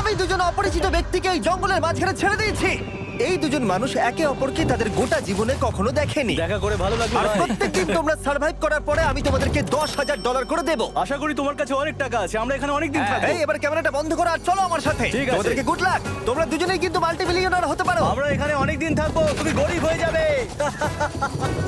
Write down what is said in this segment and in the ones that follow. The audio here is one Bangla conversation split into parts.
আমি দুজন অপরিচিত ব্যক্তিকে এই জঙ্গলের মাঝখানে ছেড়ে দিয়েছি। এই দুজন মানুষ একে অপরকে তাদের গোটা জীবনে কখনো দেখেনি। দেখা করে ভালো লাগলো আর ভাই। প্রত্যেকদিন তোমরা সার্ভাইভ করার পরে আমি তোমাদেরকে $10,000 করে দেবো। আশা করি তোমার কাছে অনেক টাকা আছে, আমরা এখানে অনেক দিন থাকবো। এই এবার ক্যামেরাটা বন্ধ করো আর চলো আমার সাথে। ঠিক আছে। তোমাদেরকে গুড লাক। তোমরা দুজনেই কিন্তু মাল্টিমিলিয়নার হতে পারো। আমরা এখানে অনেক দিন থাকবো, তুমি গরিব হয়ে যাবে।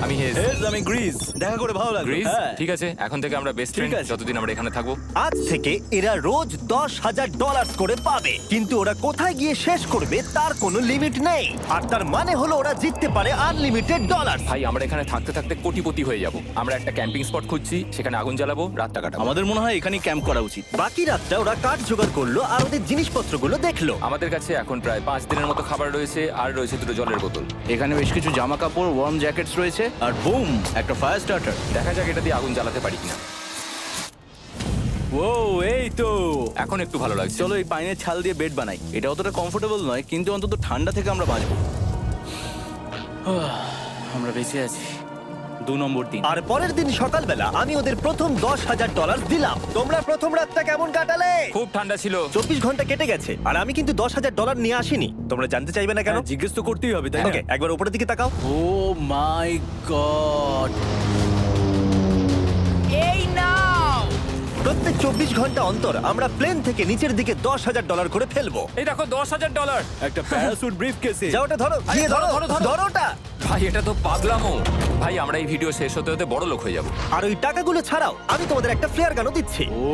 আমি হেজ। আমি গ্রিস। দেখা করে ভালো লাগলো। গ্রিস হ্যাঁ। ঠিক আছে, এখন থেকে আমরা বেস্ট ফ্রেন্ড আছে। যতদিন আমরা এখানে থাকবো। আজ থেকে এরা রোজ $10,000 করে পাবে, কিন্তু ওরা কোথায় গিয়ে শেষ করবে তার কোনো লিমিট নেই। আর তার মানে হলো ওরা জিততে পারে আনলিমিটেড ডলার। ভাই আমরা এখানে থাকতে থাকতে কোটিপতি হয়ে যাব। আমরা একটা ক্যাম্পিং স্পট খুঁজছি, সেখানে আগুন জ্বালাবো, রাতটা কাটাবো। আমাদের মনে হয় এখানেই ক্যাম্প করা উচিত। বাকি রাতটা ওরা কাঠ জোগাড় করলো আর ওদের জিনিসপত্রগুলো দেখলো। আমাদের কাছে এখন প্রায় 5 দিনের মতো খাবার রয়েছে, আর রয়েছে 2 জলের বোতল। এখানে বেশ কিছু জামা কাপড়, ওয়ার্ম জ্যাকেটস রয়েছে, আর বুম, একটা ফায়ার স্টার্টার। দেখা যাক এটা দিয়ে আগুন জ্বালাতে পারি কিনা। ও এই তো। এখন একটু ভালো লাগছে। চলো এই পাইনের ছাল দিয়ে বেড বানাই। এটা অতটা কমফোর্টেবল নয়, কিন্তু অন্তত ঠান্ডা থেকে আমরা বাঁচবো। আমরা বেঁচে আছি। 2 নম্বর দিন। আর পরের দিন সকালবেলা আমি ওদের প্রথম $10,000 দিলাম। তোমরা প্রথম রাতটা কেমন কাটালে? খুব ঠান্ডা ছিল। 24 ঘন্টা কেটে গেছে আর আমি কিন্তু $10,000 নিয়ে আসিনি। তোমরা জানতে চাইবে না কেন? হ্যাঁ, জিজ্ঞেস তো করতেই হবে, তাই না? ওকে, একবার উপরের দিকে তাকাও। ও মাই গড। প্রত্যেক 24 ঘন্টা অন্তর আমরা প্লেন থেকে নিচের দিকে $10,000 করে ফেলবো। এই দেখো $10,000। একটা প্যারাসুট ব্রিফকেসে। যাও ওটা ধরো, গিয়ে ধরো, ধরো ওটা। ভাই এটা তো পাগলামো। ভাই আমরা এই ভিডিও শেষ হতে হতে বড় লোক হয়ে যাব। আর ওই টাকাগুলো ছাড়াও আমি তোমাদের একটা ফ্লেয়ার গানও দিচ্ছি। ও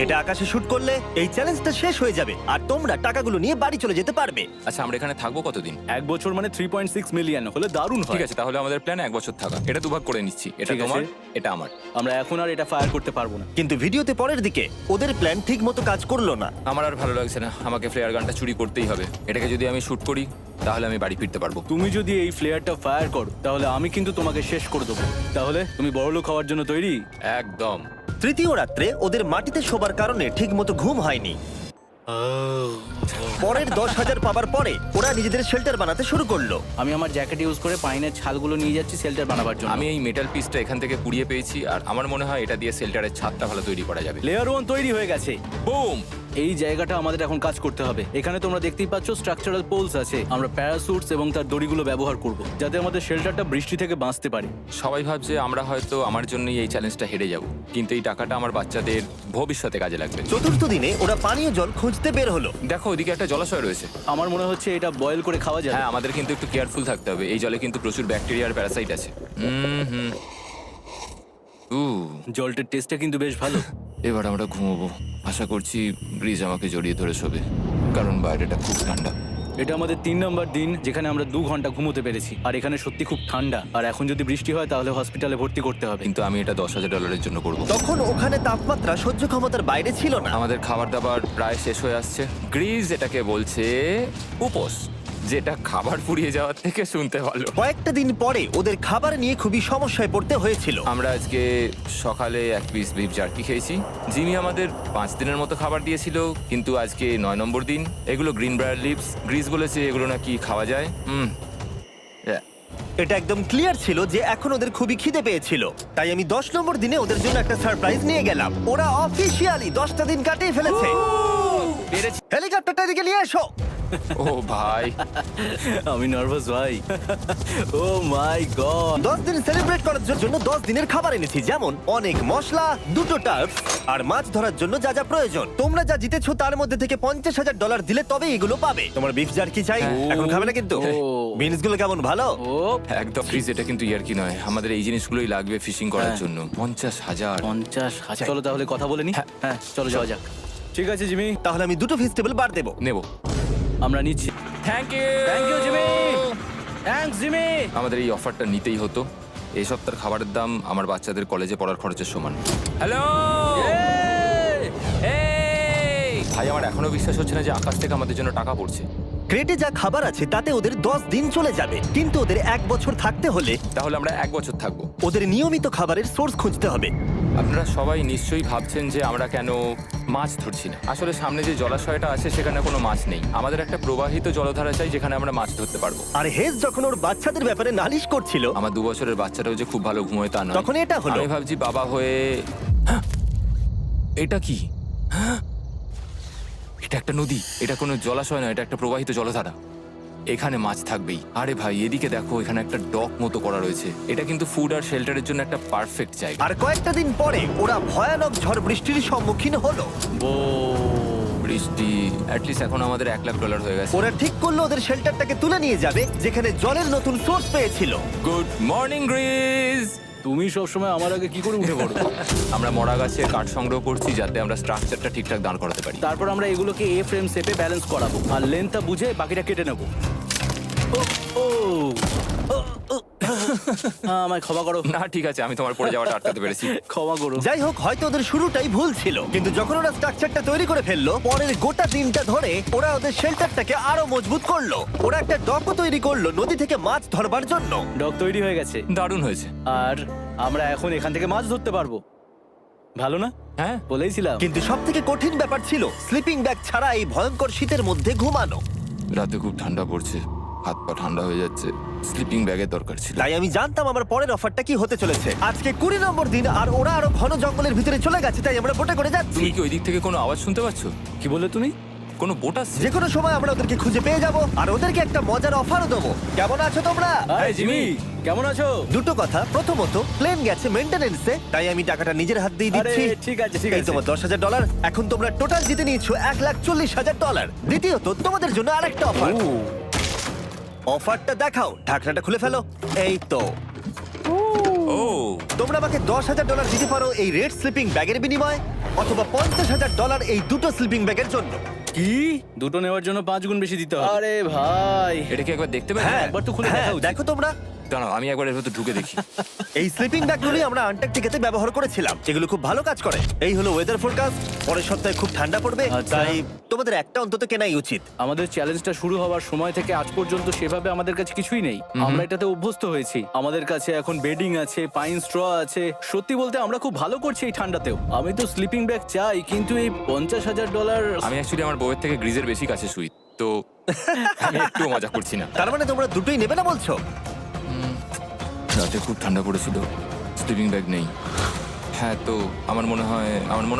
এটা আকাশে শুট করলে এই চ্যালেঞ্জটা শেষ হয়ে যাবে আর তোমরা টাকাগুলো নিয়ে বাড়ি চলে যেতে পারবে। আচ্ছা আমরা এখানে থাকবো কতদিন? 1 বছর মানে 3.6 মিলিয়ন হলে দারুণ হয়। ঠিক আছে, তাহলে আমাদের প্ল্যান 1 বছর থাকা। এটা দুভাগ করে নিচ্ছি, এটা ঠিক আছে। তোমার, এটা আমার। আমরা এখন আর এটা ফায়ার করতে পারবো না। কিন্তু ভিডিওতে পরের দিকে ওদের প্ল্যান ঠিক মতো কাজ করলো না। আমার আর ভালো লাগছে না, আমাকে ফ্লেয়ার গানটা চুরি করতেই হবে। এটাকে যদি আমি শুট করি তাহলে আমি বাড়ি ফিরতে পারবো। তুমি যদি এই ফ্লেয়ারটা ফায়ার করো তাহলে আমি কিন্তু তোমাকে শেষ করে দেবো। তাহলে তুমি বড়লোক হওয়ার জন্য তৈরি? একদম। তৃতীয় রাত্রে ওদের মাটিতে শোবার কারণে ঠিক মতো ঘুম হয়নি। পরের 10,000 পাবার পরে ওরা নিজেদের শেল্টার বানাতে শুরু করলো। আমি আমার জ্যাকেট ইউজ করে পাইনের ছালগুলো নিয়ে যাচ্ছি শেল্টার বানাবার জন্য। আমি এই মেটাল পিসটা এখান থেকে কুড়িয়ে পেয়েছি, আর আমার মনে হয় এটা দিয়ে শেল্টারের ছাদটা ভালো তৈরি করা যাবে। লেয়ার 1 তৈরি হয়ে গেছে। বুম! এই জায়গাটা আমাদের এখন কাজ করতে হবে। এখানে তোমরা দেখতেই পাচ্ছ স্ট্রাকচারাল পোলস আছে। আমরা প্যারাসুটস এবং তার দড়িগুলো ব্যবহার করব যাতে আমাদের শেল্টারটা বৃষ্টি থেকে বাঁচতে পারে। সবাই ভাবছে আমরা হয়তো আমার জন্যই এই চ্যালেঞ্জটা হেরে যাব, কিন্তু এই টাকাটা আমার বাচ্চাদের ভবিষ্যতে কাজে লাগবে। চতুর্থ দিনে ওরা পানীয় জল খুঁজতে বের হলো। দেখো ওদিকে একটা জলাশয় রয়েছে। আমার মনে হচ্ছে এটা বয়েল করে খাওয়া যায়। হ্যাঁ, আমাদের কিন্তু একটু কেয়ারফুল থাকতে হবে। এই জলে কিন্তু প্রচুর ব্যাকটেরিয়া আর প্যারাসাইট আছে। হুম। জলটার টেস্টটা কিন্তু বেশ ভালো। এবার আমরা ঘুমোবো। আশা করছি ব্রিজ আমাকে জড়িয়ে ধরে শোবে, কারণ বাইরেটা খুব ঠান্ডা। এটা আমাদের 3 নম্বর দিন যেখানে আমরা 2 ঘন্টা ঘুমোতে পেরেছি। আর এখানে সত্যি খুব ঠান্ডা। আর এখন যদি বৃষ্টি হয় তাহলে হসপিটালে ভর্তি করতে হবে। কিন্তু আমি এটা $10,000 জন্য করব। তখন ওখানে তাপমাত্রা সহ্য ক্ষমতার বাইরে ছিল না। আমাদের খাবার দাবার প্রায় শেষ হয়ে আসছে। গ্রিজ এটাকে বলছে উপোস, যেটা খাবার পুড়িয়ে যাওয়ার থেকে শুনতে ভালো। কয়েকটা দিন পরে ওদের খাবার নিয়ে খুবই সমস্যায় পড়তে হয়েছিল। আমরা আজকে সকালে 1 পিস বিফ জার্কি খেয়েছি। জিমি আমাদের 5 দিনের মতো খাবার দিয়েছিল, কিন্তু আজকে 9 নম্বর দিন। এগুলো গ্রিন ব্রায়ার লিভস। গ্রিজ বলেছে এগুলো নাকি খাওয়া যায়। এটা একদম ক্লিয়ার ছিল যে এখন ওদের খুবই খিদে পেয়েছিল। তাই আমি 10 নম্বর দিনে ওদের জন্য একটা সারপ্রাইজ নিয়ে গেলাম। ওরা অফিসিয়ালি 10টা দিন কাটিয়ে ফেলেছে। পেরেছি। হেলিকপ্টারটা এদিকে নিয়ে এসো। ও ভাই, আমি নার্ভাস ভাই। ও মাই গড। 10 দিন সেলিব্রেট করার জন্য 10 দিনের খাবার এনেছি, যেমন অনেক মশলা, 2টো টার্ফ আর মাছ ধরার জন্য যা যা প্রয়োজন। তোমরা যা জিতেছো তার মধ্যে থেকে $50,000 দিলে তবে এগুলো পাবে। তোমার বিফ জার্কি চাই? এখন খাবে না কিন্তু। ও। বিনস গুলো কেমন ভালো? ও একদম। গ্রিজ এটা কিন্তু ইয়ার্কি নয়, আমাদের এই জিনিসগুলোই লাগবে ফিশিং করার জন্য। 50,000। 50,000। চলো তাহলে কথা বলে নি। হ্যাঁ চলো যাওয়া যাক। ঠিক আছে জিমি, তাহলে আমি 2টো ভেজিটেবল বার দেবো। নেব। আমরা নিচ্ছি। Thank you. Thank you Jimmy. Thanks Jimmy. আমাদের এই অফারটা নিতেই হতো। এই সপ্তাহের খাবারের দাম আমার বাচ্চাদের কলেজে পড়ার খরচের সমান। হ্যালো ভাই, আমার এখনো বিশ্বাস হচ্ছে না যে আকাশ থেকে আমাদের জন্য টাকা পড়ছে। ক্রেটে যা খাবার আছে তাতে ওদের 10 দিন চলে যাবে, কিন্তু ওদের 1 বছর থাকতে হলে তাহলে আমরা 1 বছর থাকবো। ওদের নিয়মিত খাবারের সোর্স খুঁজতে হবে। আপনারা সবাই নিশ্চয়ই ভাবছেন যে আমরা কেন মাছ ধরছি না। আসলে সামনে যে জলাশয়টা আছে সেখানে কোনো মাছ নেই। আমাদের একটা প্রবাহিত জলধারা চাই যেখানে আমরা মাছ ধরতে পারবো। আর হেজ যখন ওর বাচ্চাদের ব্যাপারে নালিশ করছিল, আমার 2 বছরের বাচ্চাটাও যে খুব ভালো ঘুমোয় তা নয়। তখন এটা হলো। আমি ভাবছি বাবা হয়ে এটা কি? এটা একটা নদী, এটা কোনো জলাশয় নয়, এটা একটা প্রবাহিত জলধারা। এখানে মাছ থাকবেই। আরে ভাই এদিকে দেখো, এখানে একটা ডক মতো করা রয়েছে। এটা কিন্তু ফুড আর শেল্টারের জন্য একটা পারফেক্ট জায়গা। আর কয়েকটা দিন পরে ওরা ভয়ানক ঝড় বৃষ্টির সম্মুখীন হলো। ও বৃষ্টি অ্যাটলিস্ট এখন আমাদের $1,00,000 হয়ে গেছে। ওরা ঠিক করলো ওদের শেল্টারটাকে তুলে নিয়ে যাবে, যেখানে জলের নতুন সোর্স পেয়েছিল। Good morning Greece. তুমি সবসময় আমার আগে কি করে উঠে পড়ো? আমরা মরা গাছের কাঠ সংগ্রহ করছি যাতে আমরা স্ট্রাকচারটা ঠিকঠাক দাঁড় করাতে পারি। তারপর আমরা এগুলোকে এ ফ্রেম শেপে ব্যালেন্স করাবো আর লেন্থটা বুঝে বাকিটা কেটে নেবো। ও, ও, ও, ও। আমায় ক্ষমা করো। না ঠিক আছে, আমি তোমার পড়ে যাওয়াটা আটকাতে পেরেছি। ক্ষমা করো। যাই হোক, হয়তো ওদের শুরুটাই ভুল ছিল, কিন্তু যখন ওরা স্ট্রাকচারটা তৈরি করে ফেললো, পরের গোটা দিনটা ধরে ওরা ওদের শেল্টারটাকে আরো মজবুত করলো। ওরা একটা ডকও তৈরি করলো নদী থেকে মাছ ধরবার জন্য। ডক তৈরি হয়ে গেছে দারুণ হয়েছে। আর আমরা এখন এখান থেকে মাছ ধরতে পারবো। ভালো না? হ্যাঁ বলেইছিলাম। কিন্তু সব থেকে কঠিন ব্যাপার ছিল স্লিপিং ব্যাগ ছাড়া এই ভয়ঙ্কর শীতের মধ্যে ঘুমানো। রাতে খুব ঠান্ডা পড়ছে, হাত পা ঠান্ডা হয়ে যাচ্ছে, স্লিপিং ব্যাগের দরকার ছিল। তাই আমি জানতাম আমার পরের অফারটা কি হতে চলেছে। আজকে 20 নম্বর দিন আর ওরা আরো ঘন জঙ্গলের ভিতরে চলে গেছে, তাই আমরা বোটে করে যাচ্ছি। তুমি কি ওই দিক থেকে কোনো আওয়াজ শুনতে পাচ্ছ? কি বললে তুমি? কোনো বোট আসছে? যে কোনো সময় আমরা ওদেরকে খুঁজে পেয়ে যাব আর ওদেরকে একটা মজার অফারও দেবো। কেমন আছো তোমরা? আরে জিমি, কেমন আছো? দুটো কথা, প্রথমত প্লেন গেছে মেইনটেনেন্সে, তাই আমি টাকাটা নিজের হাত দিয়ে আরে দিচ্ছি। ঠিক আছে ঠিক এই আছে। তোমার $10,000। এখন তোমরা টোটাল জিতে নিয়েছো $1,40,000। দ্বিতীয়ত তোমাদের জন্য আরেকটা অফার। ও, অফারটা দেখাও, ঢাকনাটা খুলে ফেলো। এই তো ও তোমরা আমাকে $10,000 দিতে পারো এই রেড স্লিপিং ব্যাগের বিনিময়ে, অথবা $50,000 এই দুটো স্লিপিং ব্যাগের জন্য। কি? দুটো নেওয়ার জন্য 5 গুণ বেশি দিতে হবে? আরে ভাই, এটা কি একবার দেখতে পাবে? হ্যাঁ একবার তো খুলে হ্যাঁ, দেখা উচিত। দেখো তোমরা। দাঁড়াও আমি একবার এর ভেতর ঢুকে দেখি। এই স্লিপিং ব্যাগগুলি আমরা আন্টার্কটিকাতে ব্যবহার করেছিলাম, এগুলো খুব ভালো কাজ করে। এই হলো ওয়েদার ফোরকাস্ট, পরের সপ্তাহে খুব ঠান্ডা পড়বে, আচ্ছা। তাই তোমাদের একটা অন্তত কেনাই উচিত। আমাদের চ্যালেঞ্জটা শুরু হওয়ার সময় থেকে আজ পর্যন্ত সেভাবে আমাদের কাছে কিছুই নেই। আমরা এটাতে অভ্যস্ত হয়েছি। আমাদের কাছে এখন বেডিং আছে, পাইন স্ট্র আছে। সত্যি বলতে আমরা খুব ভালো করছি এই ঠান্ডাতেও। আমি তো স্লিপিং ব্যাগ চাই, কিন্তু এই $50,000। আমি অ্যাকচুয়ালি আমার বউয়ের থেকে গ্রিজের বেশি কাছে শুই, তো আমি একটু মজা করছি না। তার মানে তোমরা দুটোই নেবে না বলছো? রাতে খুব ঠান্ডা পড়েছিল, স্লিপিং ব্যাগ নেই। হ্যাঁ, তো আমার মনে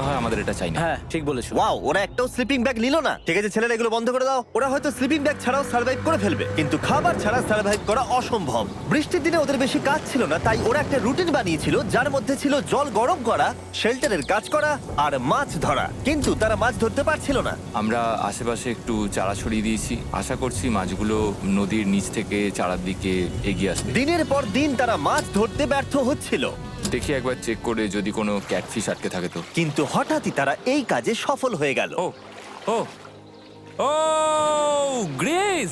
হয় আমাদের এটা চাই না। হ্যাঁ ঠিক বলেছো। ওয়াও, ওরা একটাও স্লিপিং ব্যাগ নিল না। ঠিক আছে ছেলেরা, এগুলো বন্ধ করে দাও। ওরা হয়তো স্লিপিং ব্যাগ ছাড়াও সার্ভাইভ করে ফেলবে, কিন্তু খাবার ছাড়া সার্ভাইভ করা অসম্ভব। বৃষ্টির দিনে ওদের বেশি কাজ ছিল না, তাই ওরা একটা রুটিন বানিয়েছিল যার মধ্যে ছিল জল গরম করা, শেল্টারের কাজ করা আর মাছ ধরা। কিন্তু তারা মাছ ধরতে পারছিল না। আমরা আশেপাশে একটু চারা ছড়িয়ে দিয়েছি, আশা করছি মাছগুলো নদীর নিচ থেকে চারার দিকে এগিয়ে আসবে। দিনের পর দিন তারা মাছ ধরতে ব্যর্থ হচ্ছিল, দেখি একবার চেক করে যদি কোনো ক্যাটফিশ আটকে থাকে তো। কিন্তু হঠাৎই তারা এই কাজে সফল হয়ে গেল। ও ও ও গ্রেস,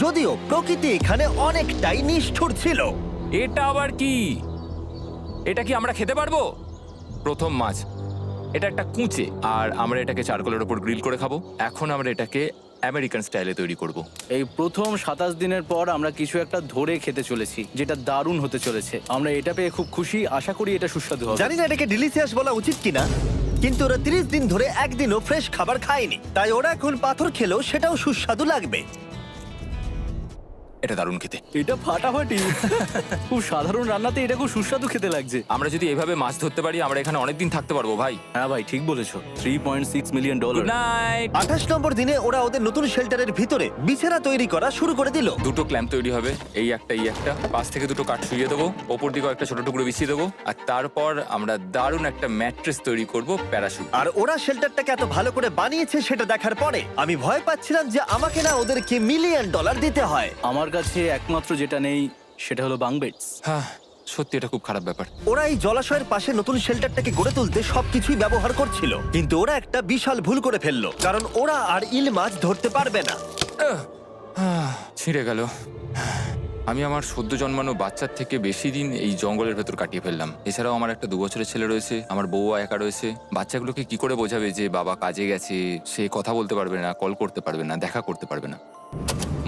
যদিও প্রকৃতি এখানে অনেকটাই নিষ্ঠুর ছিল। এটা আবার কি? এটা কি আমরা খেতে পারবো? প্রথম মাছ, এটা একটা কুঁচে, আর আমরা এটাকে চারকোলের ওপর গ্রিল করে খাবো। এখন আমরা এটাকে আমেরিকান স্টাইলে তৈরি করব। এই প্রথম 27 দিনের পর আমরা কিছু একটা ধরে খেতে চলেছি, যেটা দারুণ হতে চলেছে। আমরা এটা পেয়ে খুব খুশি, আশা করি এটা সুস্বাদু হবে। জানি না এটাকে ডিলিশিয়াস বলা উচিত কিনা, কিন্তু ওরা 30 দিন ধরে একদিনও ফ্রেশ খাবার খায়নি, তাই ওরা এখন পাথর খেলেও সেটাও সুস্বাদু লাগবে। এটা দারুণ খেতে। এটা ফাটাফাটি। খুব সাধারণ রান্নাতে এটা খুব সুস্বাদু খেতে লাগছে। আমরা যদি এভাবে মাছ ধরতে পারি, আমরা এখানে অনেকদিন থাকতে পারবো ভাই। হ্যাঁ ভাই ঠিক বলেছো। $3.6 মিলিয়ন। Good night. 28 নম্বর দিনে ওরা ওদের নতুন শেল্টারের ভিতরে বিছানা তৈরি করা শুরু করে দিল। দুটো ক্ল্যাম্প তৈরি হবে, এই একটা, পাশ থেকে দুটো কাঠ শুইয়ে দেবো, ওপর দিকে একটা ছোট টুকরো বিছিয়ে দেবো, আর তারপর আমরা দারুণ একটা ম্যাট্রেস তৈরি করব, প্যারাশুট। আর ওরা শেল্টারটাকে এত ভালো করে বানিয়েছে সেটা দেখার পরে আমি ভয় পাচ্ছিলাম যে আমাকে না ওদেরকে $1 মিলিয়ন দিতে হয়। আমার কাছে একমাত্র যেটা নেই সেটা হলো বাঙ্ক বেডস। হ্যাঁ, সত্যি এটা খুব খারাপ ব্যাপার। ওরা এই জলাশয়ের পাশে নতুন শেল্টারটাকে গড়ে তুলতে সবকিছুই ব্যবহার করছিল, কিন্তু ওরা একটা বিশাল ভুল করে ফেললো, কারণ ওরা আর ইল মাছ ধরতে পারবে না। ছিঁড়ে গেল। আমি আমার সদ্য জন্মানো বাচ্চার থেকে বেশি দিন এই জঙ্গলের ভেতর কাটিয়ে ফেললাম। এছাড়াও আমার একটা 2 বছরের ছেলে রয়েছে, আমার বউ একা রয়েছে। বাচ্চাগুলোকে কি করে বোঝাবে যে বাবা কাজে গেছে? সে কথা বলতে পারবে না, কল করতে পারবে না, দেখা করতে পারবে না।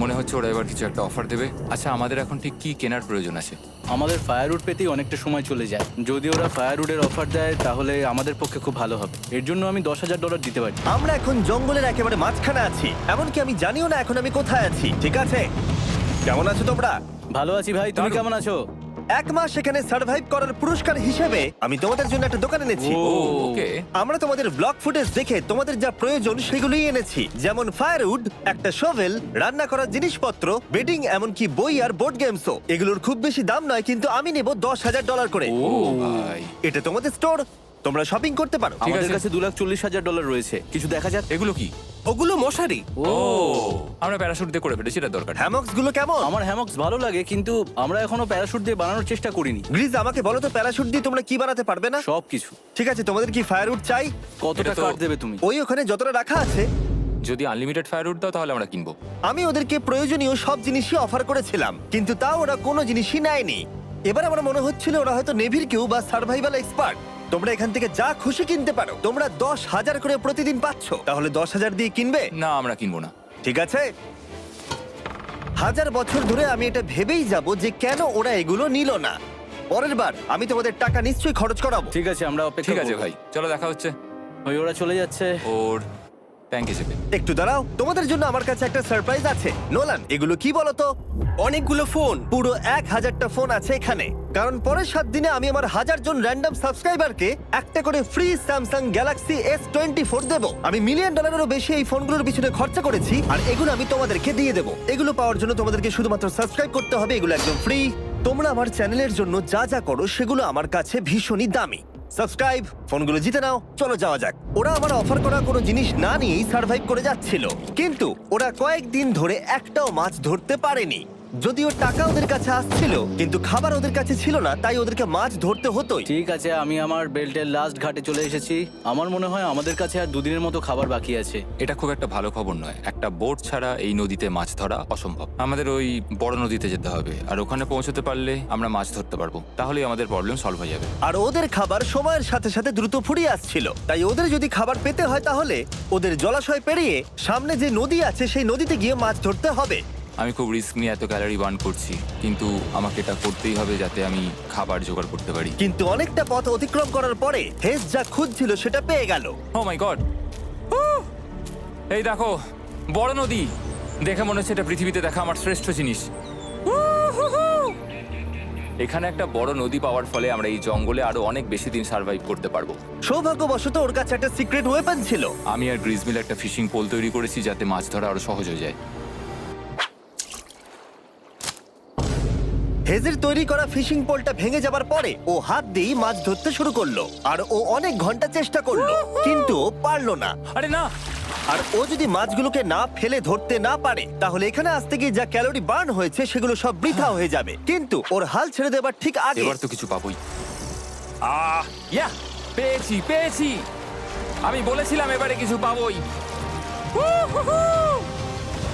মনে হচ্ছে ওরা এবার কিছু একটা অফার দেবে। আচ্ছা, আমাদের এখন ঠিক কি কেনার প্রয়োজন আছে? আমাদের ফায়ারউড পেতেই অনেকটা সময় চলে যায়। যদি ওরা ফায়ারউডের অফার দেয় তাহলে আমাদের পক্ষে খুব ভালো হবে। এর জন্য আমি $10,000 দিতে পারি। আমরা এখন জঙ্গলের একেবারে মাঝখানে আছি, এমনকি আমি জানিও না এখন আমি কোথায় আছি। ঠিক আছে, কেমন আছো তোমরা? ভালো আছি ভাই, তুমি দারুণ। কেমন আছো? 1 মাস এখানে সার্ভাইভ করার পুরস্কার হিসেবে আমি তোমাদের জন্য একটা দোকান এনেছি। ও। ওকে। আমরা তোমাদের ব্লগ ফুটেজ দেখে তোমাদের যা প্রয়োজন সেগুলোই এনেছি, যেমন ফায়ারউড, একটা শোভেল, রান্না করার জিনিসপত্র, বেডিং, এমনকি বই আর বোর্ড গেমসও। এগুলোর খুব বেশি দাম নয়, কিন্তু আমি নেব $10,000 করে। ও ভাই, এটা তোমাদের স্টোর, তোমরা শপিং করতে পারো। ঠিক আমাদের আছে। কাছে $2,40,000 রয়েছে, কিছু দেখা যাক। এগুলো কি? ওগুলো মশারি। ও আমরা প্যারাশুট দিয়ে করে ফেলেছি, এটা দরকার নেই। হ্যামক্স গুলো কেমন? আমার হ্যামক্স ভালো লাগে, কিন্তু আমরা এখনো প্যারাশুট দিয়ে বানানোর চেষ্টা করিনি। গ্রিজ, আমাকে বলো তো, প্যারাশুট দিয়ে তোমরা কি বানাতে পারবে না? সবকিছু। ঠিক আছে, তোমাদের কি ফায়ারউড চাই? কতটা এটা তো- কাট দেবে তুমি? ওই ওখানে যতটা রাখা আছে। যদি আনলিমিটেড ফায়ারউড দাও তাহলে আমরা কিনবো। আমি ওদেরকে প্রয়োজনীয় সব জিনিসই অফার করেছিলাম, কিন্তু তাও ওরা কোনো জিনিসই নেয়নি। এবার আমার মনে হচ্ছিল ওরা হয়তো নেভির কেউ বা সার্ভাইভাল এক্সপার্ট। তোমরা এখান থেকে যা খুশি কিনতে পারো। তোমরা 10,000 করে প্রতিদিন পাচ্ছ, তাহলে 10,000 দিয়ে কিনবে? না, আমরা কিনবো না। ঠিক আছে। 1000 বছর ধরে আমি এটা ভেবেই যাব যে কেন ওরা এগুলো নিল না। পরের বার আমি তোমাদের টাকা নিশ্চয়ই খরচ করাবো। ঠিক আছে, আমরা অপেক্ষা ঠিক আছে করব। ভাই, চলো দেখা হচ্ছে। ওই ওরা চলে যাচ্ছে। ওর ব্যাংক হিসেবে। একটু দাঁড়াও, তোমাদের জন্য আমার কাছে একটা সারপ্রাইজ আছে। নোলান, এগুলো কি বলো তো? অনেকগুলো ফোন। পুরো 1000টা ফোন আছে এখানে, কারণ পরের 7 দিনে আমি আমার 1000 জন র্যান্ডম সাবস্ক্রাইবারকে একটা করে ফ্রি স্যামসাং গ্যালাক্সি S24 দেবো। আমি $1 মিলিয়নেরও বেশি এই ফোনগুলোর পিছনে খরচা করেছি, আর এগুলো আমি তোমাদেরকে দিয়ে দেবো। এগুলো পাওয়ার জন্য তোমাদেরকে শুধুমাত্র সাবস্ক্রাইব করতে হবে, এগুলো একদম ফ্রি। তোমরা আমার চ্যানেলের জন্য যা যা করো সেগুলো আমার কাছে ভীষণই দামি। সাবস্ক্রাইব, ফোনগুলো জিতে নাও। চলো যাওয়া যাক। ওরা আমার অফার করা কোনো জিনিস না নিয়েই সার্ভাইভ করে যাচ্ছিল, কিন্তু ওরা কয়েকদিন ধরে একটাও মাছ ধরতে পারেনি। যদিও টাকা ওদের কাছে আসছিল, কিন্তু খাবার ওদের কাছে ছিল না, তাই ওদেরকে মাছ ধরতে হতোই। ঠিক আছে, আমি আমার বেল্টের লাস্ট ঘাটে চলে এসেছি। আমার মনে হয় আমাদের কাছে আর 2 দিনের মতো খাবার বাকি আছে। এটা খুব একটা ভালো খবর নয়। একটা বোট ছাড়া এই নদীতে মাছ ধরা অসম্ভব। আমাদের ওই বড় নদীতে যেতে হবে, আর ওখানে পৌঁছতে পারলে আমরা মাছ ধরতে পারবো। তাহলেই আমাদের প্রবলেম সলভ হয়ে যাবে। আর ওদের খাবার সময়ের সাথে সাথে দ্রুত ফুরিয়ে আসছিল, তাই ওদের যদি খাবার পেতে হয় তাহলে ওদের জলাশয় পেরিয়ে সামনে যে নদী আছে সেই নদীতে গিয়ে মাছ ধরতে হবে। আমি খুব রিস্ক নিয়ে এত ক্যালোরি বার্ন করছি, কিন্তু আমাকে এটা করতেই হবে যাতে আমি খাবার জোগাড় করতে পারি। কিন্তু অনেকটা পথ অতিক্রম করার পরে হেস যা খুঁজছিল সেটা পেয়ে গেল। ও মাই গড! এই দেখো, বড় নদী। দেখে মনে হচ্ছে এটা পৃথিবীতে দেখা আমার শ্রেষ্ঠ জিনিস। এখানে একটা বড় নদী পাওয়ার ফলে আমরা এই জঙ্গলে আরো অনেক বেশি দিন সার্ভাইভ করতে পারবো। সৌভাগ্যবশত ওর কাছে একটা সিক্রেট ওয়েপন ছিল। আমি আর গ্রিজমিল একটা ফিশিং পোল তৈরি করেছি যাতে মাছ ধরা আরো সহজ হয়ে যায়। হেজের তৈরি করা ফিশিং পোলটা ভেঙে যাবার পরে ও হাত দিয়েই মাছ ধরতে শুরু করলো, আর ও অনেক ঘন্টা চেষ্টা করলো, কিন্তু ও পারলো না। আরে না! আর ও যদি মাছগুলোকে না ফেলে ধরতে না পারে, তাহলে এখানে আসতে গিয়ে যা ক্যালোরি বার্ন হয়েছে সেগুলো সব বৃথা হয়ে যাবে। কিন্তু ওর হাল ছেড়ে দেবার ঠিক আগে এবার তো কিছু পাবোই। ইয়া! পেয়েছি, পেয়েছি! আমি বলেছিলাম এবারে কিছু পাবোই।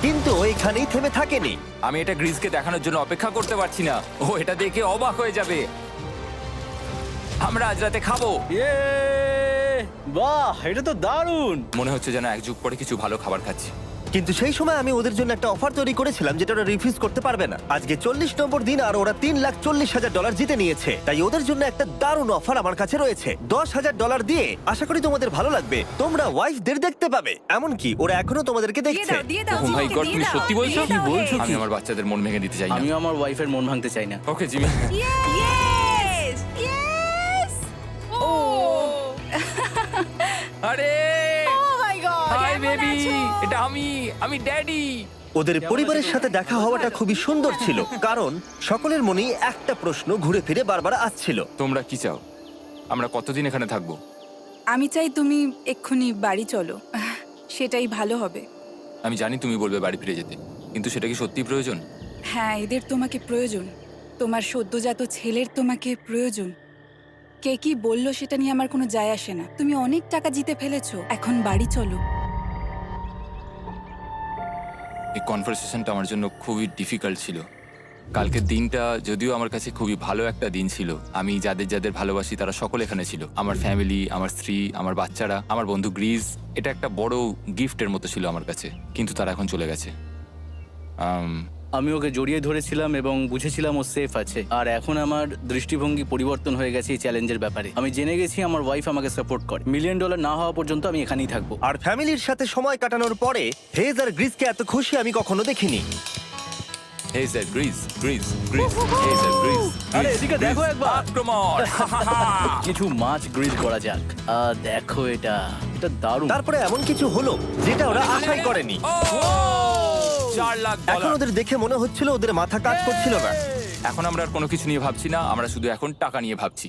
কিন্তু ও এখানেই থেমে থাকেনি। আমি এটা গ্রিজকে দেখানোর জন্য অপেক্ষা করতে পারছি না। ও এটা দেখে অবাক হয়ে যাবে। আমরা আজ রাতে খাবো। ইয়ে! বাহ, এটা তো দারুণ। মনে হচ্ছে যেন এক যুগ পরে কিছু ভালো খাবার খাচ্ছি। কিন্তু সেই সময় আমি ওদের জন্য একটা অফার তৈরি করেছিলাম যেটা ওরা রিফিউজ করতে পারবে না। আজকে 40 নম্বর দিন আর ওরা $3,40,000 জিতে নিয়েছে, তাই ওদের জন্য একটা দারুণ অফার আমার কাছে রয়েছে। $10,000 দিয়ে আশা করি তোমাদের ভালো লাগবে। তোমরা ওয়াইফদের দেখতে পাবে, এমনকি ওরা এখনো তোমাদেরকে দেখছে। ও মাই গড, তুমি সত্যি বলছো? কি বলছো? আমি আমার বাচ্চাদের মন ভেঙে দিতে চাই না। আমিও আমার ওয়াইফের মন ভাঙতে চাই না। Okay Jimmy. Yes! Yes! Oh! আরে Oh my God! হাই কেমন বেবি, আছো? এটা আমি ড্যাডি। ওদের পরিবারের সাথে দেখা হওয়াটা খুবই সুন্দর ছিল, কারণ সকলের মনেই একটা প্রশ্ন ঘুরে ফিরে বারবার আসছিল। তোমরা কি চাও? আমরা কতদিন এখানে থাকবো? আমি চাই তুমি এক্ষুনি বাড়ি চলো, সেটাই ভালো হবে। আমি জানি তুমি বলবে বাড়ি ফিরে যেতে, কিন্তু সেটা কি সত্যি প্রয়োজন? হ্যাঁ, এদের তোমাকে প্রয়োজন। তোমার সদ্যজাত ছেলের তোমাকে প্রয়োজন। কে কি বললো সেটা নিয়ে আমার কোনো যায় আসে না। তুমি অনেক টাকা জিতে ফেলেছো, এখন বাড়ি চলো। এই কনভারসেশনটা আমার জন্য খুবই ডিফিকাল্ট ছিল। কালকের দিনটা যদিও আমার কাছে খুবই ভালো একটা দিন ছিল। আমি যাদের যাদের ভালোবাসি তারা সকলে এখানে ছিল। আমার ফ্যামিলি, আমার স্ত্রী, আমার বাচ্চারা, আমার বন্ধু গ্রিজ। এটা একটা বড় গিফটের মতো ছিল আমার কাছে, কিন্তু তারা এখন চলে গেছে। আমি ওকে জড়িয়ে ধরেছিলাম এবং বুঝেছিলাম ও সেফ আছে। আর এখন আমার দৃষ্টিভঙ্গি পরিবর্তন হয়ে গেছে এই চ্যালেঞ্জের ব্যাপারে। আমি জেনে গেছি আমার ওয়াইফ আমাকে সাপোর্ট করে। $1 মিলিয়ন না হওয়া পর্যন্ত আমি এখানেই থাকবো। আর ফ্যামিলির সাথে সময় কাটানোর পরে হেজ আর গ্রিসকে এত খুশি আমি কখনো দেখিনি। হেজার গ্রিজ গ্রিজ গ্রিজ হেজার গ্রিজ আরে এদিকে দেখো একবার। আক্রমণ কিছু মাছ গ্রিল করা যাক দেখো এটা দারুণ। তারপরে এমন কিছু হলো যেটা ওরা আশাই করেনি। 4 লাখ এখন ডলার ওদের দেখে মনে হচ্ছিল ওদের মাথা কাজ করছিল না। এখন আমরা আর কোনো কিছু নিয়ে ভাবছি না, আমরা শুধু এখন টাকা নিয়ে ভাবছি।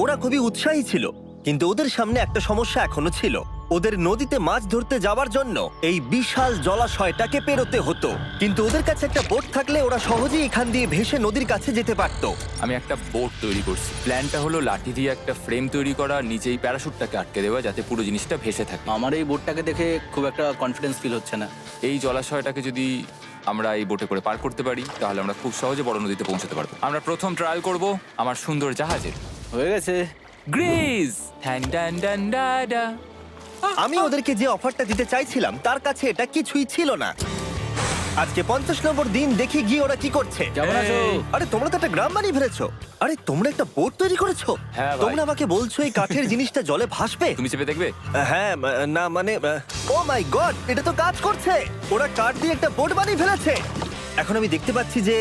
ওরা খুবই উৎসাহী ছিল, কিন্তু ওদের সামনে একটা সমস্যা এখনো ছিল। ওদের নদীতে মাছ ধরতে যাওয়ার জন্য এই বিশাল জলাশয়টাকে পেরোতে হতো, কিন্তু ওদের কাছে একটা বোট থাকলে ওরা সহজেই এখান দিয়ে ভেসে নদীর কাছে যেতে পারতো। আমি একটা বোট তৈরি করছি। প্ল্যানটা হলো লাঠি দিয়ে একটা ফ্রেম তৈরি করা, নিচেই প্যারাশুটটাকে আটকে দেওয়া যাতে পুরো জিনিসটা ভেসে থাকে। আমার এই বোটটাকে দেখে খুব একটা কনফিডেন্স ফিল হচ্ছে না। এই জলাশয়টাকে যদি আমরা এই বোটে করে পার করতে পারি তাহলে আমরা খুব সহজে বড় নদীতে পৌঁছতে পারবো। আমরা প্রথম ট্রায়াল করব আমার সুন্দর জাহাজের। হয়ে গেছে। গ্রিজ ঠ্যান ড্যান ড্যান ডা ডা। আমি ওদেরকে যে অফারটা দিতে চাইছিলাম তার কাছে এটা কিছুই ছিল না। আজকে 50 নম্বর দিন, দেখি গিয়ে ওরা কি করছে। কেমন আছো? আরে তোমরা তো একটা গ্রাম বানিয়ে ফেলেছো। আরে তোমরা একটা বোট তৈরি করেছো? হ্যাঁ ভাই। তোমরা আমাকে বলছো এই কাঠের জিনিসটা জলে ভাসবে? তুমি চেপে দেখবে? হ্যাঁ না মানে ও মাই গড, এটা তো কাজ করছে। ওরা কাঠ দিয়ে একটা বোট বানিয়ে ফেলেছে। এখন আমি দেখতে পাচ্ছি যে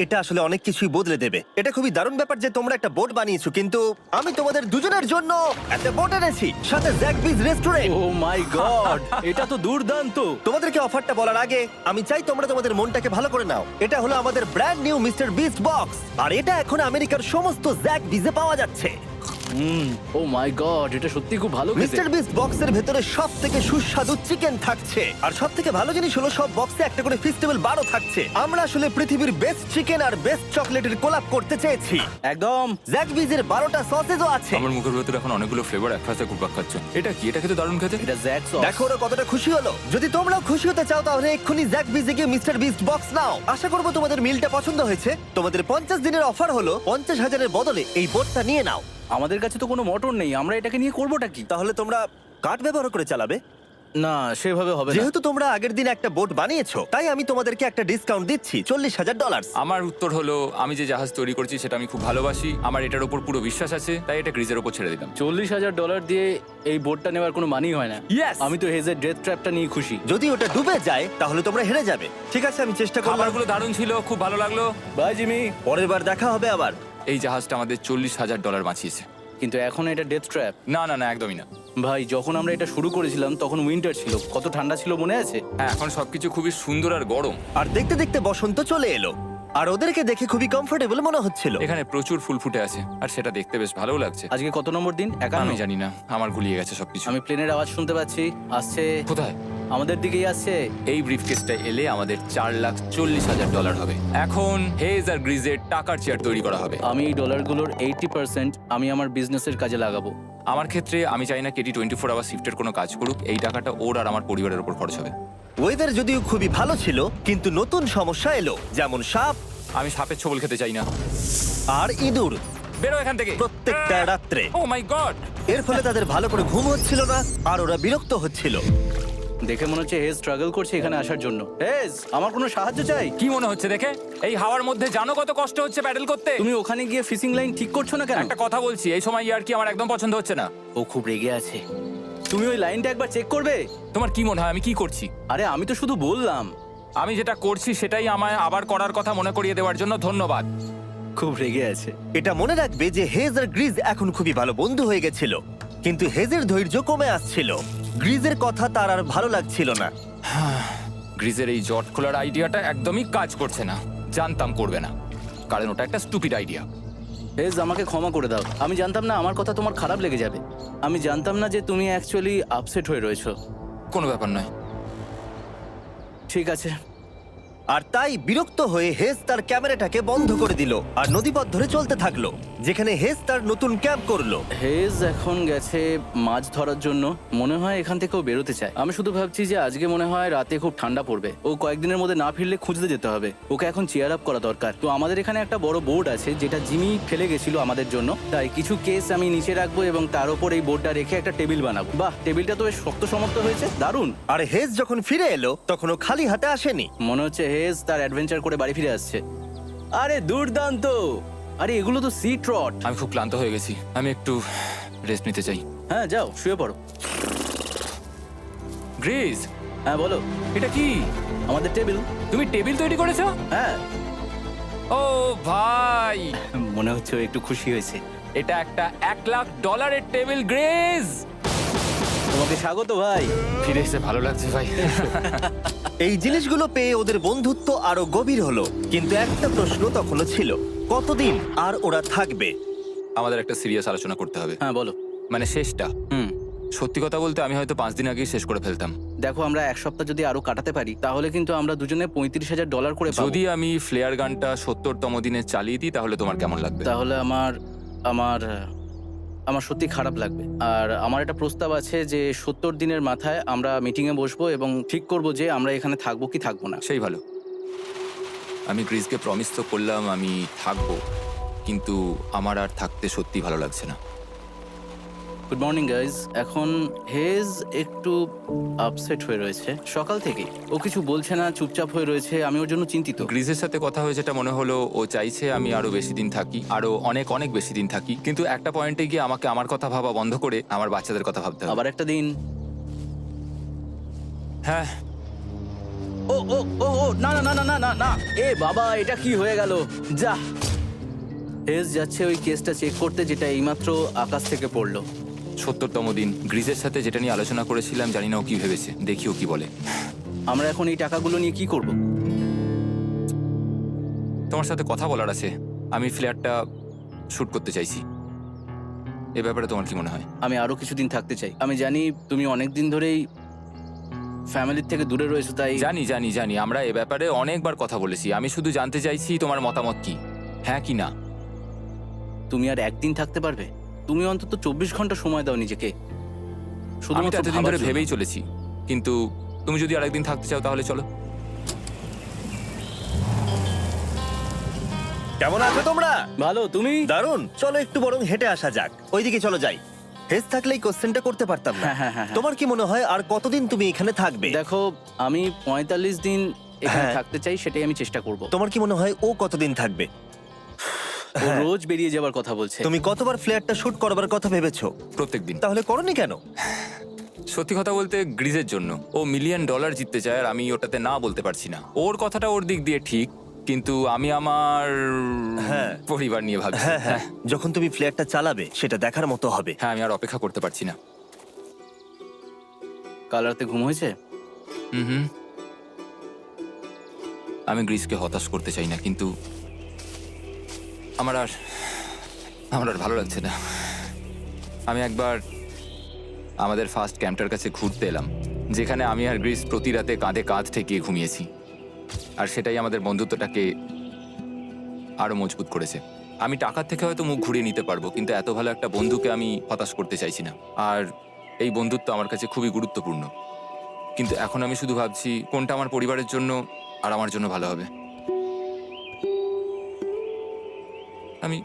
এটা আসলে অনেক কিছুই বদলে দেবে। এটা খুবই দারুণ ব্যাপার যে তোমরা একটা বোট বানিয়েছো, কিন্তু আমি তোমাদের দুজনের জন্য একটা বোট এনেছি, সাথে জ্যাকবিজ রেস্টুরেন্ট। ও মাই গড, এটা তো দুর্দান্ত। তোমাদেরকে অফারটা বলার আগে আমি চাই তোমরা তোমাদের মনটাকে ভালো করে নাও। এটা হলো আমাদের brand new Mister Beast box, আর এটা এখন আমেরিকার সমস্ত জ্যাক বিজে পাওয়া যাচ্ছে। ও মাই গড, এটা সত্যি খুব ভালো খেতে। মিস্টার বিস্ট বক্সের ভেতরে সব থেকে সুস্বাদু চিকেন থাকছে, আর সব থেকে ভালো জিনিস হলো সব বক্সে একটা করে ফেস্টিভ্যাল বারও থাকছে। আমরা আসলে পৃথিবীর বেস্ট চিকেন আর বেস্ট চকলেটের কোলাপ করতে চেয়েছি। একদম। জ্যাক বিজের 12টা সসেজও আছে। আমার মুখের ভেতরে এখন অনেকগুলো ফ্লেভার একসাথে ঘুরপাক খাচ্ছে। এটা কি? এটা খেতে দারুণ খেতে। এটা জ্যাক সস। দেখো ওরা কতটা খুশি হলো। যদি তোমরাও খুশি হতে চাও তাহলে এক্ষুনি জ্যাক বিজে গিয়ে মিস্টার বিস্ট বক্স নাও। আশা করবো তোমাদের মিলটা পছন্দ হয়েছে। তোমাদের 50 দিনের অফার হলো 50,000-এর বদলে এই বোটটা নিয়ে নাও। আমাদের কাছে তো কোনো মোটর নেই, আমরা এটাকে নিয়ে করবোটা কি? তাহলে তোমরা কাঠ ব্যবহার করে চালাবে? না, সেভাবে হবে না। যেহেতু তোমরা আগের দিন একটা বোট বানিয়েছো, তাই আমি তোমাদেরকে একটা ডিসকাউন্ট দিচ্ছি, $40,000। আমার উত্তর হলো আমি যে জাহাজ তৈরি করছি সেটা আমি খুব ভালোবাসি, আমার এটার উপর পুরো বিশ্বাস আছে, তাই এটা গ্রিজের উপর ছেড়ে দিলাম। $40,000 দিয়ে এই বোটটা নেওয়ার কোনো মানেই হয় না। Yes! আমি তো হেজের ডেথ ট্র্যাপটা নিয়ে খুশি। যদি ওটা ডুবে যায় তাহলে তোমরা হেরে যাবে। ঠিক আছে, আমি চেষ্টা করলাম। খাবারগুলো দারুণ ছিল, খুব ভালো লাগলো। Bye Jimmy. পরের বার দেখা হবে আবার। এই জাহাজটা আমাদের $40,000 বাঁচিয়েছে। কিন্তু এখন এটা ডেথ ট্র্যাপ। না না না, একদমই না। ভাই, যখন আমরা এটা শুরু করেছিলাম তখন উইন্টার ছিল, কত ঠান্ডা ছিল মনে আছে? হ্যাঁ, এখন সবকিছু খুবই সুন্দর আর গরম। আর দেখতে দেখতে বসন্ত চলে এলো, আর ওদেরকে দেখে খুবই কমফোর্টেবল মনে হচ্ছিল। এখানে প্রচুর ফুল ফুটে আছে আর সেটা দেখতে বেশ ভালোও লাগছে। আজকে কত নম্বর দিন? আমি 51। জানি না, আমার গুলিয়ে গেছে সবকিছু। আমি প্লেনের আওয়াজ শুনতে পাচ্ছি, আসছে। কোথায়? আমাদের দিকেই আসছে। এই ব্রিফকেসটা এলে আমাদের $4,40,000 হবে। এখন হেজ আর গ্রিজের টাকার চেয়ার তৈরি করা হবে। আমি এই ডলারগুলোর 80% আমি আমার বিজনেসের কাজে লাগাবো। আমার ক্ষেত্রে আমি চাই না কেটি 24 আওয়ার শিফটের কোনো কাজ করুক। এই টাকাটা ওর আর আমার পরিবারের উপর খরচ হবে। ওয়েদার যদিও খুবই ভালো ছিল, কিন্তু নতুন সমস্যা এলো, যেমন সাপ আমি সাপের ছোবল খেতে চাই না। আর ইঁদুর বেরো এখান থেকে প্রত্যেকটা রাত্রে। ও মাই গড! এর ফলে তাদের ভালো করে ঘুম হচ্ছিল না, আর ওরা বিরক্ত হচ্ছিল। দেখে মনে হচ্ছে হেজ স্ট্রাগল করছে এখানে আসার জন্য। হেজ, আমার কোনো সাহায্য চাই? কি মনে হচ্ছে দেখে? এই হাওয়ার মধ্যে জানো কত কষ্ট হচ্ছে প্যাডেল করতে? তুমি ওখানে গিয়ে ফিশিং লাইন ঠিক করছো না কেন? একটা কথা বলছি, এই সময় ইয়ার কি আমার একদম পছন্দ হচ্ছে না। ও খুব রেগে আছে। তুমি ওই লাইনটা একবার চেক করবে? তোমার কি মনে হয় আমি কি করছি? আরে আমি তো শুধু বললাম। আমি যেটা করছি সেটাই আমায় আবার করার কথা মনে করিয়ে দেওয়ার জন্য ধন্যবাদ। খুব রেগে আছে। এটা মনে রাখবে যে হেজ আর গ্রিজ এখন খুবই ভালো বন্ধু হয়ে গেছিল, কিন্তু হেজের ধৈর্য কমে আসছিল। গ্রিজের কথা তার আর ভালো লাগছিল না। গ্রিজের এই জট খোলার আইডিয়াটা একদমই কাজ করছে না। জানতাম করবে না, কারণ ওটা একটা স্টুপিড আইডিয়া। হেজ, আমাকে ক্ষমা করে দাও। আমি জানতাম না আমার কথা তোমার খারাপ লেগে যাবে। আমি জানতাম না যে তুমি অ্যাকচুয়ালি আপসেট হয়ে রয়েছো। কোনো ব্যাপার নয়। ঠিক আছে। আর তাই বিরক্ত হয়ে হেজ তার ক্যামেরাটাকে বন্ধ করে দিল আর নদীপথ ধরে চলতে থাকলো, যেখানে হেজ তার নতুন ক্যাম্প করলো। হেজ এখন গেছে মাছ ধরার জন্য। মনে হয় এখান থেকেও বেরোতে চায়। আমি শুধু ভাবছি যে আজকে মনে হয় রাতে খুব ঠান্ডা পড়বে। ও কয়েকদিনের মধ্যে না ফিরলে খুঁজতে যেতে হবে। ওকে এখন চেয়ার আপ করা দরকার। তো আমাদের এখানে একটা বড় বোর্ড আছে যেটা জিমি ফেলে গেছিল আমাদের জন্য। তাই কিছু কেস আমি নিচে রাখবো এবং তার উপর এই বোর্ডটা রেখে একটা টেবিল বানাবো। বাহ, টেবিলটা তো বেশ শক্ত সমর্থ হয়েছে, দারুণ। আর হেজ যখন ফিরে এলো তখন ও খালি হাতে আসেনি। মনে হচ্ছে হেজ তার অ্যাডভেঞ্চার করে বাড়ি ফিরে আসছে। আরে দুর্দান্ত! আরে এগুলো তো সি ট্রট। আমি খুব ক্লান্ত হয়ে গেছি, আমি একটু রেস্ট নিতে চাই। হ্যাঁ, যাও শুয়ে পড়ো। গ্রিজ, হ্যাঁ বলো। এটা কি? আমাদের টেবিল। তুমি টেবিল তৈরি করেছো? হ্যাঁ, ও ভাই, মনে হচ্ছে ও একটু খুশি হয়েছে। এটা একটা $1,00,000 টেবিল গ্রেজ। তোমাকে স্বাগত ভাই। ফিরে এসে ভালো লাগছে ভাই। এই জিনিসগুলো পেয়ে ওদের বন্ধুত্ব আরো গভীর হলো, কিন্তু একটা প্রশ্ন তখনও ছিল, কতদিন আর ওরা থাকবে? আমাদের একটা সিরিয়াস আলোচনা করতে হবে, হ্যাঁ বলো। মানে শেষটা। হুম, সত্যি কথা বলতে আমি হয়তো 5 দিন আগেই শেষ করে ফেলতাম। দেখো আমরা এক সপ্তাহ যদি আরো কাটাতে পারি তাহলে কিন্তু আমরা দুজনে $35,000 করে পাবো। যদি আমি ফ্লেয়ার গানটা 70তম দিনে চালিয়ে দিই তাহলে তোমার কেমন লাগবে? তাহলে আমার আমার আমার সত্যি খারাপ লাগবে। আর আমার একটা প্রস্তাব আছে যে 70 দিনের মাথায় আমরা মিটিংয়ে বসবো এবং ঠিক করব যে আমরা এখানে থাকবো কি থাকবো না। সেই ভালো। আমি গ্রিসকে প্রমিস তো করলাম আমি থাকবো, কিন্তু আমার আর থাকতে সত্যি ভালো লাগছে না। Good morning guys. এখন হেজ একটু আপসেট হয়ে রয়েছে সকাল থেকে। ও কিছু বলছে না, চুপচাপ হয়ে রয়েছে। আমি ওর জন্য চিন্তিত। গ্রিসের সাথে কথা হয়ে যেটা মনে হলো, ও চাইছে আমি আরো বেশি দিন থাকি, আরো অনেক অনেক বেশি দিন থাকি, কিন্তু একটা পয়েন্টে গিয়ে আমাকে আমার কথা ভাবা বন্ধ করে আমার বাচ্চাদের কথা ভাবতে হবে। আবার একটা দিন। হ্যাঁ, ও ও ও ও না না না না না না না, এ বাবা, এটা কি হয়ে গেল? যা, হেজ যাচ্ছে ওই কেসটা চেক করতে যেটা এইমাত্র আকাশ থেকে পড়লো। 70তম দিন। গ্রিসের সাথে যেটা নিয়ে আলোচনা করেছিলাম, জানি না ও কি ভেবেছে, দেখি ও কি বলে। আমরা এখন এই টাকাগুলো নিয়ে কি করব? তোমার সাথে কথা বলার আছে। আমি ফ্ল্যাটটা শুট করতে চাইছি। এ ব্যাপারে তোমার কি মনে হয়? আমি আরো কিছুদিন থাকতে চাই। আমি জানি তুমি অনেক দিন ধরেই ফ্যামিলির থেকে দূরে রয়েছো, তাই জানি জানি জানি, আমরা এ ব্যাপারে অনেকবার কথা বলেছি। আমি শুধু জানতে চাইছি তোমার মতামত কি, হ্যাঁ কি না। তুমি আর একদিন থাকতে পারবে? তুমি অন্তত 24 ঘন্টা সময় দাও নিজেকে। আমি তো শুধুমাত্র এতদিন ভাবার ধরে জন্য। ভেবেই চলেছি, কিন্তু তুমি যদি আরেকদিন থাকতে চাও তাহলে চলো। কেমন আছো তোমরা? ভালো, তুমি? দারুণ। চলো একটু বরং হেঁটে আসা যাক, ওইদিকে চলো যাই। হেজ থাকলে এই কোশ্চেনটা করতে পারতাম না। হ্যাঁ, হ্যাঁ, হ্যাঁ। তোমার কি মনে হয় আর কতদিন তুমি এখানে থাকবে? দেখো, আমি 45 দিন এখানে হ্যাঁ। থাকতে চাই, সেটাই আমি চেষ্টা করব। তোমার কি মনে হয় ও কতদিন থাকবে? ও রোজ বেরিয়ে যাবার কথা বলছে। তুমি কতবার ফ্ল্যাটটা শুট করবার কথা ভেবেছো? প্রত্যেকদিন। তাহলে করনি কেন? সত্যি কথা বলতে গ্রিজের জন্য। ও $1 মিলিয়ন জিততে চায় আর আমি ওটাতে না বলতে পারছি না। ওর কথাটা ওর দিক দিয়ে ঠিক, কিন্তু আমি আমার হ্যাঁ। পরিবার নিয়ে ভাবছি। হ্যাঁ হ্যাঁ, যখন তুমি ফ্ল্যাটটা চালাবে সেটা দেখার মতো হবে। হ্যাঁ, আমি আর অপেক্ষা করতে পারছি না। কাল রাতে ঘুম হয়েছে? হুম, আমি গ্রিসকে হতাশ করতে চাই না, কিন্তু আমার আর ভালো লাগছে না। আমি একবার আমাদের ফার্স্ট ক্যাম্পটার কাছে ঘুরতে এলাম, যেখানে আমি আর গ্রিস প্রতি রাতে কাঁধে কাঁধ ঠেকিয়ে ঘুমিয়েছি, আর সেটাই আমাদের বন্ধুত্বটাকে আরো মজবুত করেছে। আমি টাকার থেকে হয়তো মুখ ঘুরিয়ে নিতে পারবো, কিন্তু এত ভালো একটা বন্ধুকে আমি হতাশ করতে চাইছি না। আর এই বন্ধুত্ব আমার কাছে খুবই গুরুত্বপূর্ণ, কিন্তু এখন আমি শুধু ভাবছি কোনটা আমার পরিবারের জন্য আর আমার জন্য ভালো হবে। আমি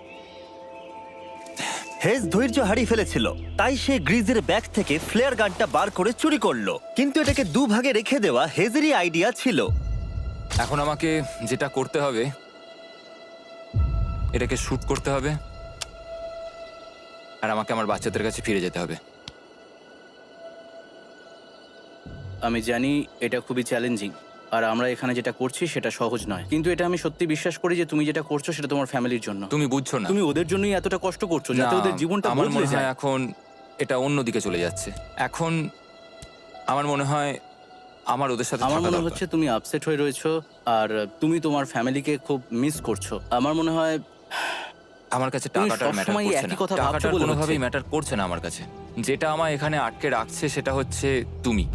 হেজ ধৈর্য হারিয়ে ফেলেছিল, তাই সে গ্রিজের ব্যাগ থেকে ফ্লেয়ার গানটা বার করে চুরি করলো। কিন্তু এটাকে দুভাগে রেখে দেওয়া হেজেরই আইডিয়া ছিল। এখন আমাকে যেটা করতে হবে, এটাকে শুট করতে হবে, আর আমাকে আমার বাচ্চাদের কাছে ফিরে যেতে হবে। আমি জানি এটা খুবই চ্যালেঞ্জিং, আর আমরা এখানে যেটা করছি সেটা সহজ নয়, কিন্তু এটা আমি সত্যি বিশ্বাস করি যে তুমি যেটা করছো সেটা তোমার ফ্যামিলির জন্য। তুমি বুঝছো না, তুমি ওদের জন্যই এতটা কষ্ট করছো যাতে না, ওদের জীবনটা আমার বদলে মনে হয় যায়। এখন এটা অন্যদিকে চলে যাচ্ছে। এখন আমার মনে হয় আমার ওদের সাথে আমার থাকা মনে দরকার। হচ্ছে তুমি আপসেট হয়ে রয়েছো, আর তুমি তোমার ফ্যামিলিকে খুব মিস করছো। আমার মনে হয় আমার কাছে তুমি টাকাটার ম্যাটার সবসময় করছে একই না। কথা ভাবছো টাকাটার বলে কোনোভাবেই হচ্ছে। ম্যাটার করছে না আমার কাছে। যেটা আমায় এখানে আটকে রাখছে সেটা হচ্ছে তুমি,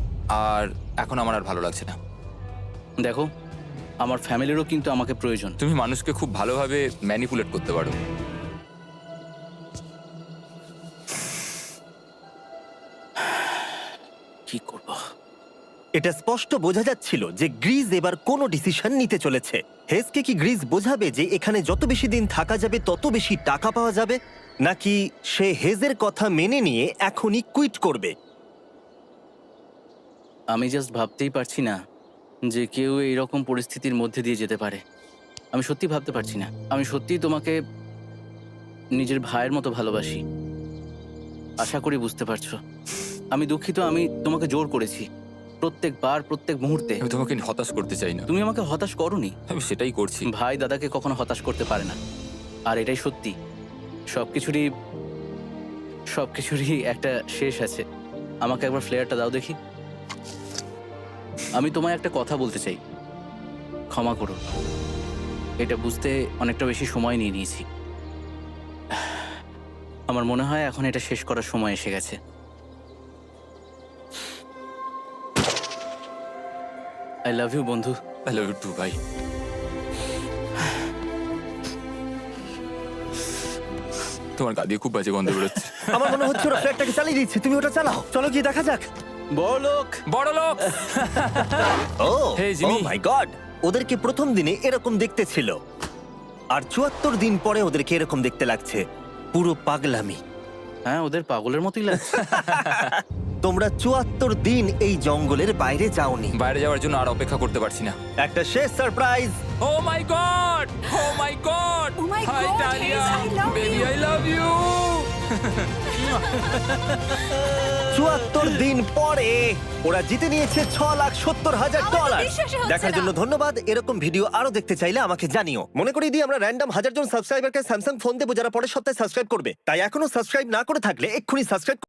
আর এখন আমার আর ভালো লাগছে না। দেখো, আমার ফ্যামিলিরও কিন্তু আমাকে প্রয়োজন। তুমি মানুষকে খুব ভালোভাবে ম্যানিপুলেট করতে পারো। কি করব? এটা স্পষ্ট বোঝা যাচ্ছিল যে গ্রিজ এবার কোনো ডিসিশন নিতে চলেছে। হেজকে কি গ্রিজ বোঝাবে যে এখানে যত বেশি দিন থাকা যাবে তত বেশি টাকা পাওয়া যাবে, নাকি সে হেজের কথা মেনে নিয়ে এখনই কুইট করবে? আমি জাস্ট ভাবতেই পারছি না যে কেউ এইরকম পরিস্থিতির মধ্যে দিয়ে যেতে পারে। আমি সত্যি ভাবতে পারছি না। আমি সত্যিই তোমাকে নিজের ভাইয়ের মতো ভালোবাসি। আশা করি বুঝতে পারছো। আমি দুঃখিত, আমি তোমাকে জোর করেছি। প্রত্যেকবার, প্রত্যেক মুহূর্তে। আমি তোমাকে হতাশ করতে চাই না, তুমি আমাকে হতাশ করোনি। আমি সেটাই করছি। ভাই দাদাকে কখনো হতাশ করতে পারে না, আর এটাই সত্যি। সবকিছুরই একটা শেষ আছে। আমাকে একবার ফ্লেয়ারটা দাও দেখি। আমি তোমায় একটা কথা বলতে চাই, ক্ষমা করো, এটা বুঝতে অনেকটা বেশি সময় নিয়ে নিয়েছি। আমার মনে হয় এখন এটা শেষ করার সময় এসে গেছে। আই লাভ ইউ বন্ধু। আই লাভ ইউ টু ভাই। তোমার গা দিয়ে খুব বাজে গন্ধ বেরোচ্ছে। আমার মনে হচ্ছে ওরা ফ্ল্যাটটাকে চালিয়ে দিচ্ছে, তুমি ওটা চালাও। চলো গিয়ে দেখা যাক। বড়লোক। বড় লোক। ও Hey, Jimmy. মাই গড, ওদেরকে প্রথম দিনে এরকম দেখতে ছিল, আর ৭৪ দিন পরে ওদেরকে এরকম দেখতে লাগছে। পুরো পাগলামি। হ্যাঁ, ওদের পাগলের মতোই লাগছে। তোমরা ৭৪ দিন এই জঙ্গলের বাইরে যাওনি। বাইরে যাওয়ার জন্য আর অপেক্ষা করতে পারছি না। একটা শেষ surprise. Oh my god, oh my god, Oh my hi God, Dalia, Hayes, I love baby you. I love you. ৭৪ দিন পরে ওরা জিতে নিয়েছে $৬,৭০,০০০। বিশ্বাসই হচ্ছে দেখার না। জন্য ধন্যবাদ। এরকম ভিডিও আরো দেখতে চাইলে আমাকে জানিও। মনে করিয়ে দিই, আমরা র্যান্ডম 1000 জন সাবস্ক্রাইবারকে স্যামসাং ফোন দেবো যারা পরের সপ্তাহে সাবস্ক্রাইব করবে। তাই এখনো সাবস্ক্রাইব না করে থাকলে এক্ষুনি সাবস্ক্রাইব